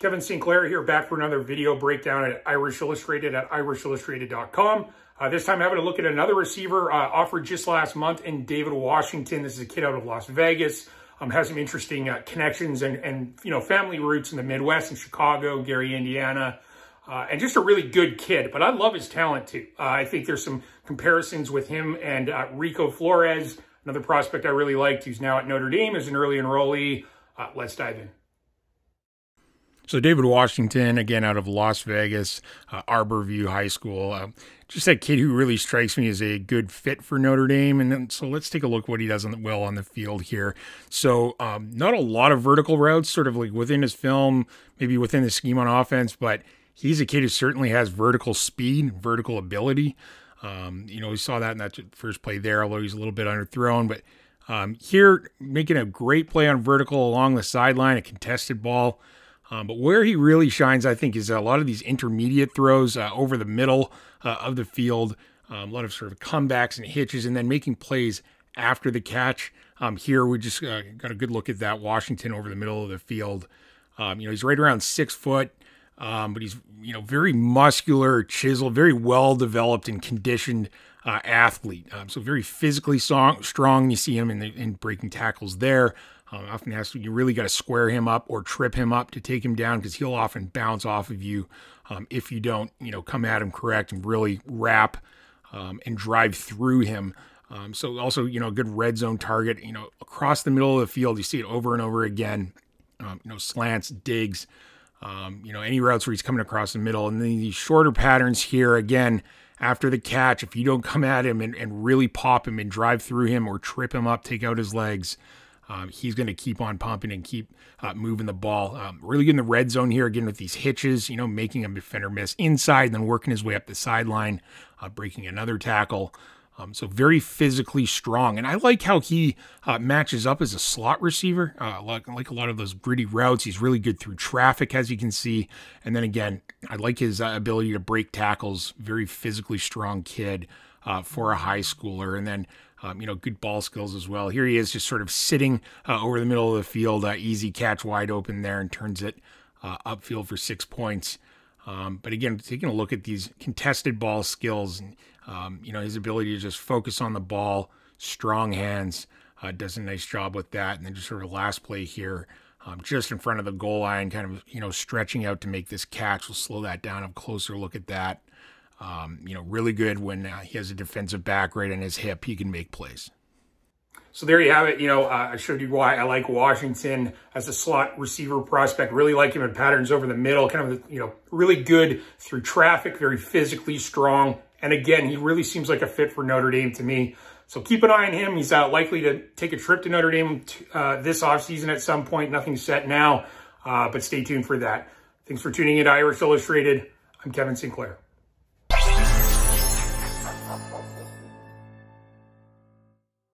Kevin Sinclair here, back for another video breakdown at Irish Illustrated at irishillustrated.com. This time having a look at another receiver offered just last month in David Washington. This is a kid out of Las Vegas. Has some interesting connections and family roots in the Midwest, in Chicago, Gary, Indiana. And just a really good kid, but I love his talent too. I think there's some comparisons with him and Rico Flores, another prospect I really liked, who's now at Notre Dame as an early enrollee. Let's dive in. So David Washington, again, out of Las Vegas, Arborview High School. Just that kid who really strikes me as a good fit for Notre Dame. And then, so let's take a look at what he does well on the field here. So not a lot of vertical routes, sort of like within his film, maybe within the scheme on offense, but he's a kid who certainly has vertical speed, vertical ability. We saw that in that first play there, although he's a little bit underthrown. But here, making a great play on vertical along the sideline, a contested ball. But where he really shines, I think, is a lot of these intermediate throws over the middle of the field, a lot of sort of comebacks and hitches, and then making plays after the catch. Here, we just got a good look at that Washington over the middle of the field. He's right around 6 foot, but he's, very muscular, chiseled, very well-developed and conditioned athlete. So very physically strong. You see him in breaking tackles there. Often you really got to square him up or trip him up to take him down, because he'll often bounce off of you if you don't, come at him correct and really wrap and drive through him. So also, a good red zone target, across the middle of the field. You see it over and over again, slants, digs, any routes where he's coming across the middle. And then these shorter patterns here, again, after the catch, if you don't come at him and really pop him and drive through him or trip him up, take out his legs, he's going to keep on pumping and keep moving the ball. Really good in the red zone here, again, with these hitches, making a defender miss inside and then working his way up the sideline, breaking another tackle. So very physically strong. And I like how he matches up as a slot receiver. Like a lot of those gritty routes. He's really good through traffic, as you can see. And then again, I like his ability to break tackles. Very physically strong kid for a high schooler. And then good ball skills as well. Here he is just sort of sitting over the middle of the field, easy catch wide open there, and turns it upfield for 6 points. But again, taking a look at these contested ball skills, and his ability to just focus on the ball, strong hands, does a nice job with that. And then just sort of last play here, just in front of the goal line, kind of, stretching out to make this catch. We'll slow that down, have a closer look at that. Really good when he has a defensive back right on his hip. He can make plays. So there you have it. I showed you why I like Washington as a slot receiver prospect. Really like him in patterns over the middle. Kind of, really good through traffic, very physically strong. And again, he really seems like a fit for Notre Dame to me. So keep an eye on him. He's likely to take a trip to Notre Dame this offseason at some point. Nothing's set now, but stay tuned for that. Thanks for tuning in to Irish Illustrated. I'm Kevin Sinclair.